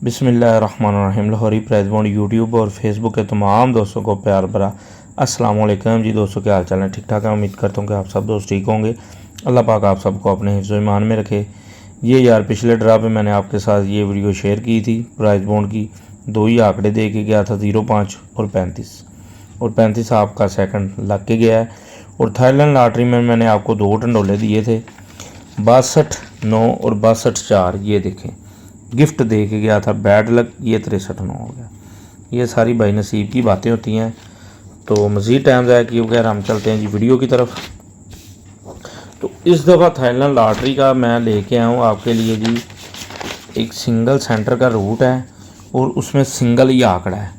बिस्मिल्लाहिर्रहमानिर्रहीम। Lahori price bond YouTube और Facebook के तमाम दोस्तों को प्यार भरा अस्सलाम वालेकुम जी। दोस्तों क्या हाल चाल है? ठीक ठाक है। उम्मीद करता हूँ कि आप सब दोस्त ठीक होंगे। अल्लाह पाक आप सबको अपने हिफ्ज़ ईमान में रखे। ये यार पिछले ड्रा पे मैंने आपके साथ ये वीडियो शेयर की थी प्राइस बॉन्ड की। दो ही आंकड़े दे के गया था, 05 और 35 आपका सेकंड लग के गया है। और थाईलैंड लॉटरी में मैंने आपको दो टंडोले दिए थे, 62-9 और 62-4। ये देखें गिफ्ट दे के गया था, बैड लक। ये 63-9 हो गया। ये सारी भाई नसीब की बातें होती हैं। तो मज़ीद टाइम ज़ाया किए बगैर हम चलते हैं जी वीडियो की तरफ। तो इस दफ़ा थाईलैंड लॉटरी का मैं लेके आया हूँ आपके लिए जी। एक सिंगल सेंटर का रूट है और उसमें सिंगल ही आंकड़ा है,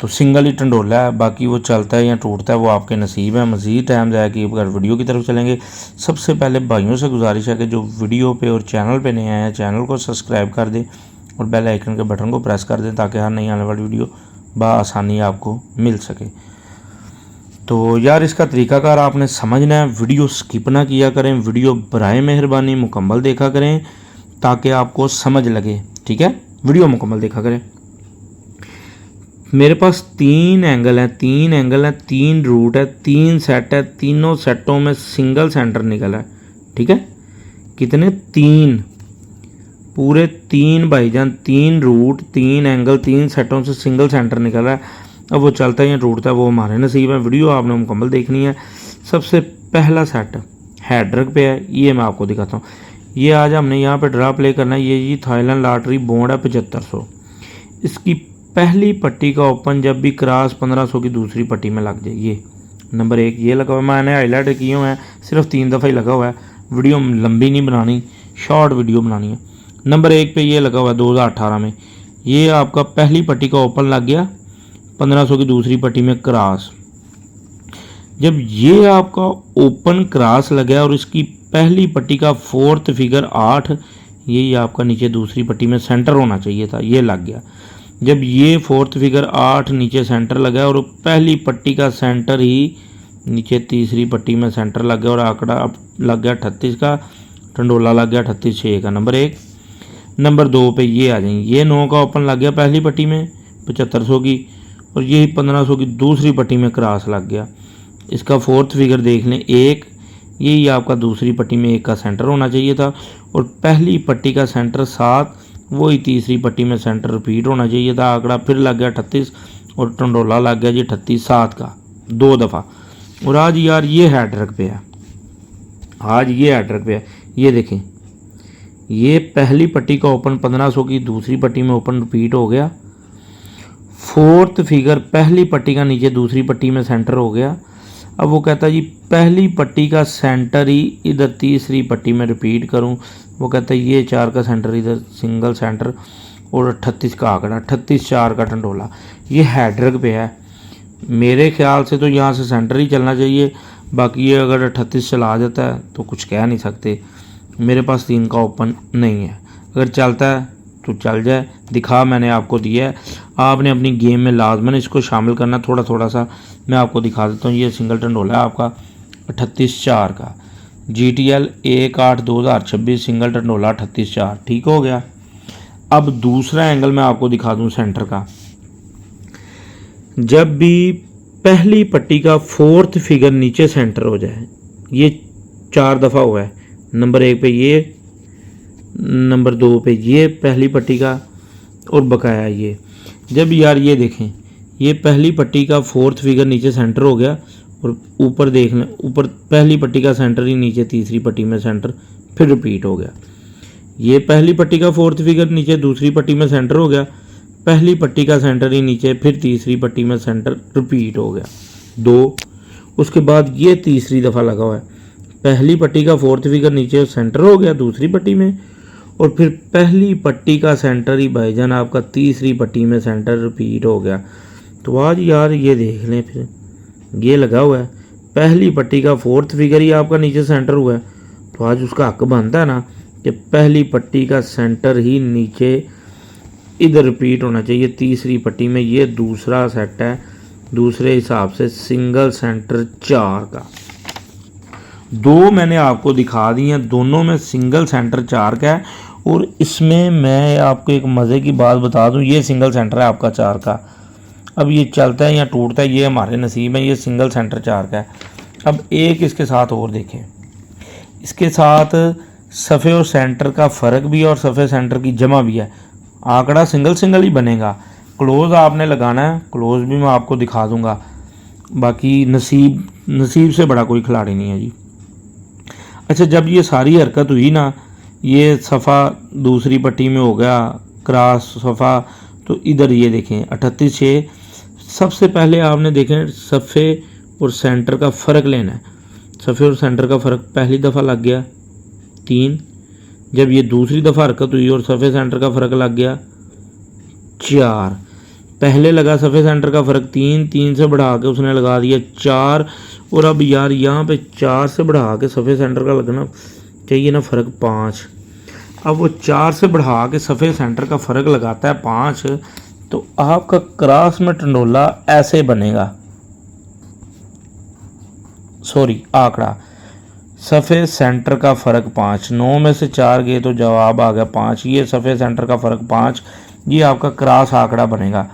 तो सिंगल ही टंडोला है। बाकी वो चलता है या टूटता है वो आपके नसीब है। मज़ीद टाइम ज़ाया किए बगैर वीडियो की तरफ चलेंगे। सबसे पहले भाइयों से गुजारिश है कि जो वीडियो पे और चैनल पे नए आए हैं चैनल को सब्सक्राइब कर दें और बेल आइकन के बटन को प्रेस कर दें ताकि हर नई आने वाली वीडियो बआसानी आपको मिल सके। तो यार इसका तरीकाकार आपने समझना है, वीडियो स्किप ना किया करें, वीडियो बराए मेहरबानी मुकम्मल देखा करें ताकि आपको समझ लगे। ठीक है, वीडियो मुकम्मल देखा करें। मेरे पास तीन एंगल हैं, तीन रूट है, तीन सेट है। तीनों सेटों में सिंगल सेंटर निकला है। ठीक है, कितने? तीन, पूरे तीन भाईजान, तीन रूट, तीन एंगल, तीन सेटों से सिंगल सेंटर निकला है। अब वो चलता है या टूटता है वो हमारे नसीब है। वीडियो आपने मुकम्मल देखनी है। सबसे पहला सेट हैड्रग पे है, ये मैं आपको दिखाता हूँ। ये आज हमने यहाँ पे ड्रा प्ले करना है। ये जी थाईलैंड लॉटरी बॉन्ड है 7500। इसकी पहली पट्टी का ओपन जब भी क्रॉस 1500 की दूसरी पट्टी में लग जाए, ये नंबर 1 ये लगा हुआ है। मैंने हाईलाइट किए हुए हैं, सिर्फ 3 दफ़ा ही लगा हुआ है। वीडियो लंबी नहीं बनानी, शॉर्ट वीडियो बनानी है। नंबर 1 पे ये लगा हुआ है 2018 में। ये आपका पहली पट्टी का ओपन लग गया 1500 की दूसरी पट्टी में क्रॉस। जब ये आपका ओपन क्रॉस लग गया और इसकी पहली पट्टी का फोर्थ फिगर 8, ये आपका नीचे दूसरी पट्टी में सेंटर होना चाहिए था, ये लग गया। जब ये फोर्थ फिगर 8 नीचे सेंटर लगा और पहली पट्टी का सेंटर ही नीचे तीसरी पट्टी में सेंटर लग गया और आंकड़ा अब लग गया 38 का, टंडोला लग गया 38-6 का, नंबर 1। नंबर 2 पे ये आ जाएंगे। ये 9 का ओपन लग गया पहली पट्टी में 7500 की और यही 1500 की दूसरी पट्टी में क्रॉस लग गया। इसका फोर्थ फिगर देख लें 1, यही आपका दूसरी पट्टी में 1 का सेंटर होना चाहिए था और पहली पट्टी का सेंटर 7, वही तीसरी पट्टी में सेंटर रिपीट होना चाहिए था। आंकड़ा फिर लग गया 38 और टंडोला लग गया जी 38-7 का, 2 दफ़ा। और आज यार ये हैड्रग पे है, आज ये हैड्रग पे है। ये देखें, ये पहली पट्टी का ओपन 1500 की दूसरी पट्टी में ओपन रिपीट हो गया। फोर्थ फिगर पहली पट्टी का नीचे दूसरी पट्टी में सेंटर हो गया। अब वो कहता है जी पहली पट्टी का सेंटर ही इधर तीसरी पट्टी में रिपीट करूं। वो कहता है ये 4 का सेंटर इधर सिंगल सेंटर और 38 का आंकड़ा, 38-4 का टंडोला। ये हैड्रग पे है। मेरे ख्याल से तो यहाँ से सेंटर ही चलना चाहिए। बाकी ये अगर 38 चला जाता है तो कुछ कह नहीं सकते। मेरे पास 3 का ओपन नहीं है, अगर चलता है तो चल जाए। दिखा मैंने आपको दिया है, आपने अपनी गेम में लाजमन इसको शामिल करना। थोड़ा थोड़ा सा मैं आपको दिखा देता हूँ। ये सिंगल टंडोला है आपका 38-4 का, GTL 1/8/2026 सिंगल टंडोला 38-4। ठीक हो गया। अब दूसरा एंगल मैं आपको दिखा दूँ सेंटर का। जब भी पहली पट्टी का फोर्थ फिगर नीचे सेंटर हो जाए, ये 4 दफ़ा हुआ है। नंबर 1 पे ये, नंबर 2 पे ये पहली पट्टी का और बकाया ये। जब यार ये देखें, ये पहली पट्टी का फोर्थ फिगर नीचे सेंटर हो गया और ऊपर देख लें, ऊपर पहली पट्टी का सेंटर ही नीचे तीसरी पट्टी में सेंटर फिर रिपीट हो गया। ये पहली पट्टी का फोर्थ फिगर नीचे दूसरी पट्टी में सेंटर हो गया, पहली पट्टी का सेंटर ही नीचे फिर तीसरी पट्टी में सेंटर रिपीट हो गया 2। उसके बाद ये तीसरी दफ़ा लगा हुआ है। पहली पट्टी का फोर्थ फिगर नीचे सेंटर हो गया दूसरी पट्टी में और फिर पहली पट्टी का सेंटर ही भाईजान आपका तीसरी पट्टी में सेंटर रिपीट हो गया। तो आज यार ये देख लें, फिर ये लगा हुआ है पहली पट्टी का फोर्थ फिगर ही आपका नीचे सेंटर हुआ है। तो आज उसका हक बनता है ना कि पहली पट्टी का सेंटर ही नीचे इधर रिपीट होना चाहिए तीसरी पट्टी में। ये दूसरा सेट है, दूसरे हिसाब से सिंगल सेंटर 4 का। 2 मैंने आपको दिखा दी हैं, दोनों में सिंगल सेंटर 4 का है और इसमें मैं आपको एक मज़े की बात बता दूं, ये सिंगल सेंटर है आपका 4 का। अब ये चलता है या टूटता है ये हमारे नसीब में, ये सिंगल सेंटर 4 का है। अब एक इसके साथ और देखें, इसके साथ सफ़े और सेंटर का फ़र्क भी है और सफ़े सेंटर की जमा भी है। आंकड़ा सिंगल सिंगल ही बनेगा। क्लोज़ आपने लगाना है, क्लोज़ भी मैं आपको दिखा दूंगा। बाकी नसीब से बड़ा कोई खिलाड़ी नहीं है जी। अच्छा, जब ये सारी हरकत हुई ना, ये सफ़ा दूसरी पट्टी में हो गया क्रॉस सफ़ा, तो इधर ये देखें 38-6। सबसे पहले आपने देखें सफ़े और सेंटर का फ़र्क लेना है। सफ़े और सेंटर का फ़र्क पहली दफ़ा लग गया 3, जब ये दूसरी दफ़ा हरकत हुई और सफ़े सेंटर का फ़र्क लग गया 4। पहले लगा सफ़े सेंटर का फ़र्क 3 से बढ़ा के उसने लगा दिया 4। और अब यार यहाँ पे 4 से बढ़ा के सफ़े सेंटर का लगना चाहिए ना फ़र्क 5। अब वो 4 से बढ़ा के सफ़े सेंटर का फ़र्क लगाता है 5, तो आपका क्रॉस में टंडोला ऐसे बनेगा, सॉरी आंकड़ा सफ़े सेंटर का फ़र्क 5, 9 में से 4 गए तो जवाब आ गया 5। ये सफ़े सेंटर का फ़र्क 5, ये आपका क्रॉस आंकड़ा बनेगा।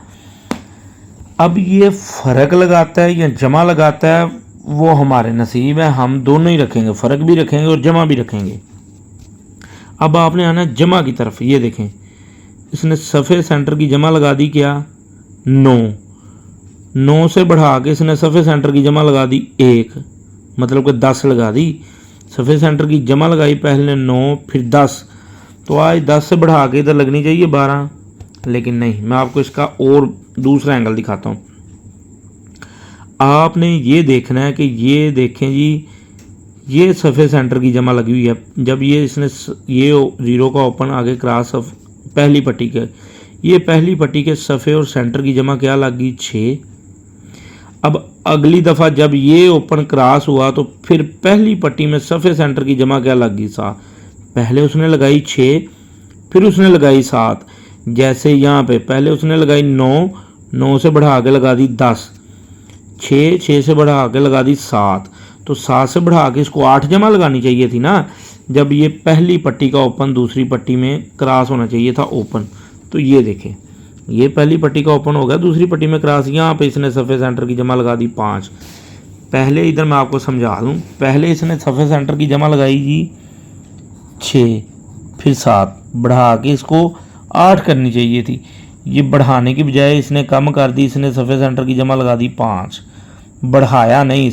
अब ये फ़र्क लगाता है या जमा लगाता है वो हमारे नसीब है, हम दोनों ही रखेंगे, फ़र्क भी रखेंगे और जमा भी रखेंगे। अब आपने आना जमा की तरफ। ये देखें इसने सफ़े सेंटर की जमा लगा दी क्या 9 से बढ़ा के इसने सफ़े सेंटर की जमा लगा दी 1, मतलब कि 10 लगा दी। सफ़े सेंटर की जमा लगाई पहले 9 फिर 10, तो आज 10 से बढ़ा के इधर लगनी चाहिए 12, लेकिन नहीं। मैं आपको इसका और दूसरा एंगल दिखाता हूँ। आपने ये देखना है कि ये देखें जी, ये सफ़े सेंटर की जमा लगी हुई है। जब ये इसने ये 0 का ओपन आगे क्रॉस पहली पट्टी के, ये पहली पट्टी के सफ़े और सेंटर की जमा क्या लग गई 6। अब अगली दफ़ा जब ये ओपन क्रॉस हुआ तो फिर पहली पट्टी में सफ़े सेंटर की जमा क्या लग गई 7। पहले उसने लगाई 6 फिर उसने लगाई 7। जैसे यहाँ पे पहले उसने लगाई 9 से बढ़ा के लगा दी 10, 6 से बढ़ा के लगा दी 7, तो 7 से बढ़ा के इसको 8 जमा लगानी चाहिए थी ना। जब ये पहली पट्टी का ओपन दूसरी पट्टी में क्रॉस होना चाहिए था ओपन। तो ये देखें ये पहली पट्टी का ओपन हो गया, दूसरी पट्टी में क्रॉस, यहाँ पे इसने सफ़े सेंटर की जमा लगा दी 5। पहले इधर मैं आपको समझा दूँ, पहले इसने सफ़े सेंटर की जमा लगाई जी 6 फिर 7, बढ़ा के इसको 8 करनी चाहिए थी। ये बढ़ाने की बजाय इसने कम कर दी, इसने सफ़े सेंटर की जमा लगा दी 5, बढ़ाया नहीं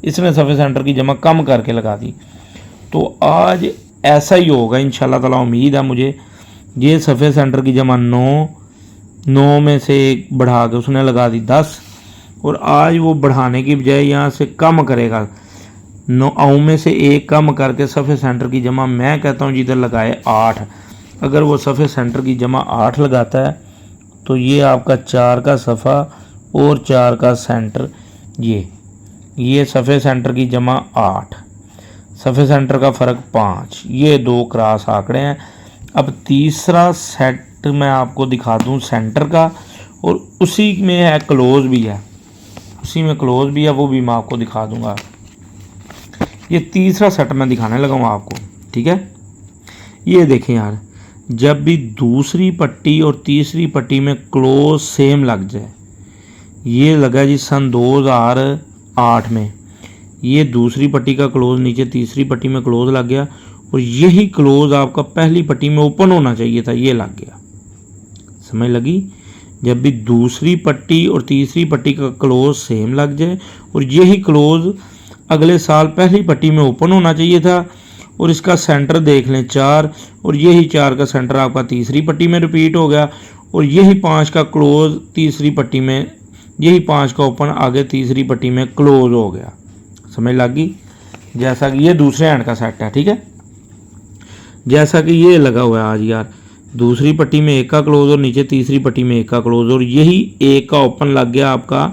इसने सफ़े सेंटर की जमा कम करके लगा दी। तो आज ऐसा ही होगा इंशाल्लाह ताला, उम्मीद है मुझे। ये सफ़े सेंटर की जमा 9 में से एक बढ़ा के उसने लगा दी 10, और आज वो बढ़ाने की बजाय यहाँ से कम करेगा 9 में से एक कम करके सफ़े सेंटर की जमा मैं कहता हूँ जिधर लगाए 8। अगर वो सफ़े सेंटर की जमा 8 लगाता है तो ये आपका 4 का सफ़ा और 4 का सेंटर, ये सफ़े सेंटर की जमा 8, सफ़े सेंटर का फ़र्क 5, ये 2 क्रॉस आंकड़े हैं। अब तीसरा सेट मैं आपको दिखा दूं सेंटर का, और उसी में है क्लोज भी है, उसी में क्लोज भी है, वो भी मैं आपको दिखा दूंगा। ये तीसरा सेट मैं दिखाने लगा हूँ आपको, ठीक है। ये देखें यार, जब भी दूसरी पट्टी और तीसरी पट्टी में क्लोज सेम लग जाए, ये लगा जी सन 2008 में, ये दूसरी पट्टी का क्लोज नीचे तीसरी पट्टी में क्लोज लग गया, और यही क्लोज आपका पहली पट्टी में ओपन होना चाहिए था, ये लग गया। समझ लगी? जब भी दूसरी पट्टी और तीसरी पट्टी का क्लोज सेम लग जाए और यही क्लोज अगले साल पहली पट्टी में ओपन होना चाहिए था, और इसका सेंटर देख लें 4, और यही 4 का सेंटर आपका तीसरी पट्टी में रिपीट हो गया, और यही 5 का क्लोज तीसरी पट्टी में, यही 5 का ओपन आगे तीसरी पट्टी में क्लोज हो गया। समझ लगी? जैसा कि ये दूसरे हैंड का सेट है, ठीक है। जैसा कि ये लगा हुआ है आज यार, दूसरी पट्टी में एक का क्लोज और नीचे तीसरी पट्टी में एक का क्लोज, और यही एक का ओपन लग गया आपका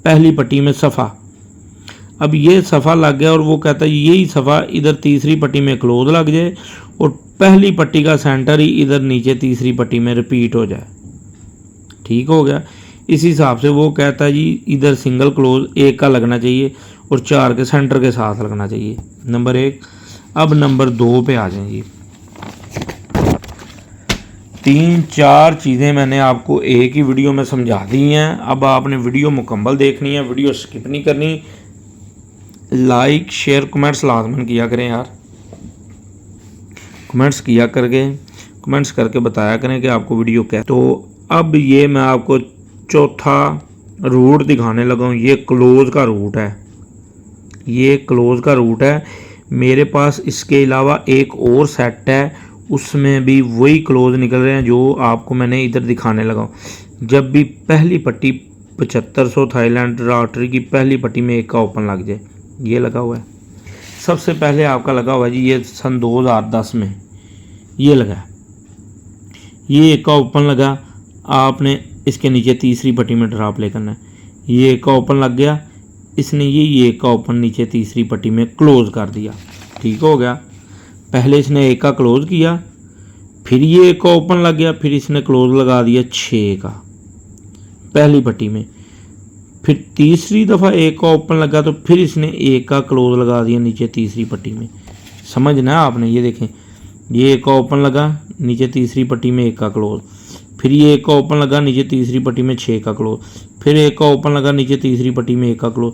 पहली पट्टी में सफ़ा। अब ये सफ़ा लग गया और वो कहता है यही सफ़ा इधर तीसरी पट्टी में क्लोज लग जाए और पहली पट्टी का सेंटर ही इधर नीचे तीसरी पट्टी में रिपीट हो जाए। ठीक हो गया। इस हिसाब से वो कहता है जी इधर सिंगल क्लोज एक का लगना चाहिए और 4 के सेंटर के साथ लगना चाहिए। नंबर 1। अब नंबर 2 पे आ जाए जी। 3-4 चीज़ें मैंने आपको एक ही वीडियो में समझा दी हैं। अब आपने वीडियो मुकम्मल देखनी है, वीडियो स्किप नहीं करनी। लाइक शेयर कमेंट्स लाजमन किया करें यार, कमेंट्स करके बताया करें कि आपको वीडियो क्या। तो अब ये मैं आपको चौथा रूट दिखाने लगा हूँ। ये क्लोज़ का रूट है, ये क्लोज़ का रूट है मेरे पास। इसके अलावा एक और सेट है, उसमें भी वही क्लोज निकल रहे हैं जो आपको मैंने इधर दिखाने लगा हूँ। जब भी पहली पट्टी 7500 थाईलैंड लॉटरी की पहली पट्टी में एक का ओपन लग जाए, ये लगा हुआ है। सबसे पहले आपका लगा हुआ है जी, ये सन 2010 में ये लगा, ये एक का ओपन लगा। आपने इसके नीचे तीसरी पट्टी में ड्रॉप ले करना है। ये एक का ओपन लग गया, इसने ये एक का ओपन नीचे तीसरी पट्टी में क्लोज़ कर दिया। ठीक हो गया। पहले इसने एक का क्लोज़ किया, फिर ये एक का ओपन लग गया, फिर इसने क्लोज़ लगा दिया 6 का पहली पट्टी में। फिर तीसरी दफ़ा एक का ओपन लगा तो फिर इसने एक का क्लोज़ लगा दिया नीचे तीसरी पट्टी में। समझना आपने, ये देखें, ये एक का ओपन लगा नीचे तीसरी पट्टी में एक का क्लोज़, फिर ये एक का ओपन लगा नीचे तीसरी पट्टी में 6 का क्लोज़, फिर एक का ओपन लगा नीचे तीसरी पट्टी में एक का क्लोज़,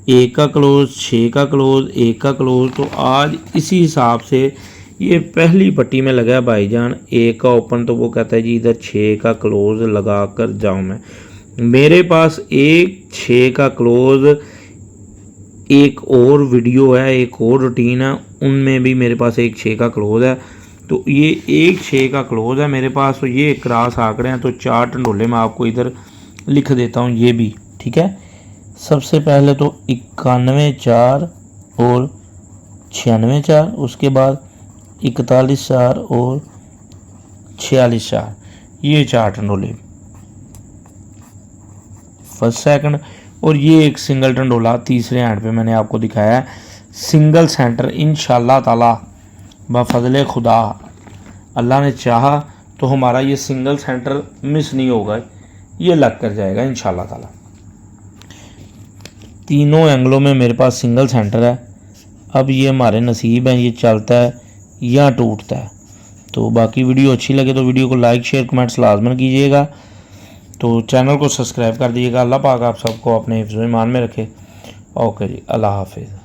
एक का क्लोज़, 6 का क्लोज़, एक का क्लोज़। तो आज इसी हिसाब से ये पहली पट्टी में लगा है भाईजान एक का ओपन, तो वो कहता है जी इधर 6 का क्लोज़ लगा कर जाऊँ मैं। मेरे पास एक 6 का क्लोज़, एक और वीडियो है, एक और रूटीन है, उनमें भी मेरे पास एक 6 का क्लोज़ है। तो ये एक 6 का क्लोज़ है मेरे पास। तो ये क्रॉस आंकड़े हैं, तो 4 टंडोले मैं आपको इधर लिख देता हूँ, ये भी ठीक है। सबसे पहले तो 91-4 और 96-4, उसके बाद 41-4 और 46-4, ये 4 टंडोले फर्स्ट सेकंड। और ये एक सिंगल टंडोला तीसरे हैंड पे मैंने आपको दिखाया है, सिंगल सेंटर। इंशाल्लाह ताला बफज़ले खुदा, अल्लाह ने चाहा तो हमारा ये सिंगल सेंटर मिस नहीं होगा, ये लग कर जाएगा इंशाल्लाह ताला। तीनों एंगलों में मेरे पास सिंगल सेंटर है। अब ये हमारे नसीब हैं, ये चलता है या टूटता है। तो बाकी वीडियो अच्छी लगे तो वीडियो को लाइक शेयर कमेंट्स लाजमन कीजिएगा। तो चैनल को सब्सक्राइब कर दीजिएगा। अल्लाह पाक आप सबको अपने हिफ्ज़-ए-ईमान में रखे। ओके जी, अल्लाह हाफिज़।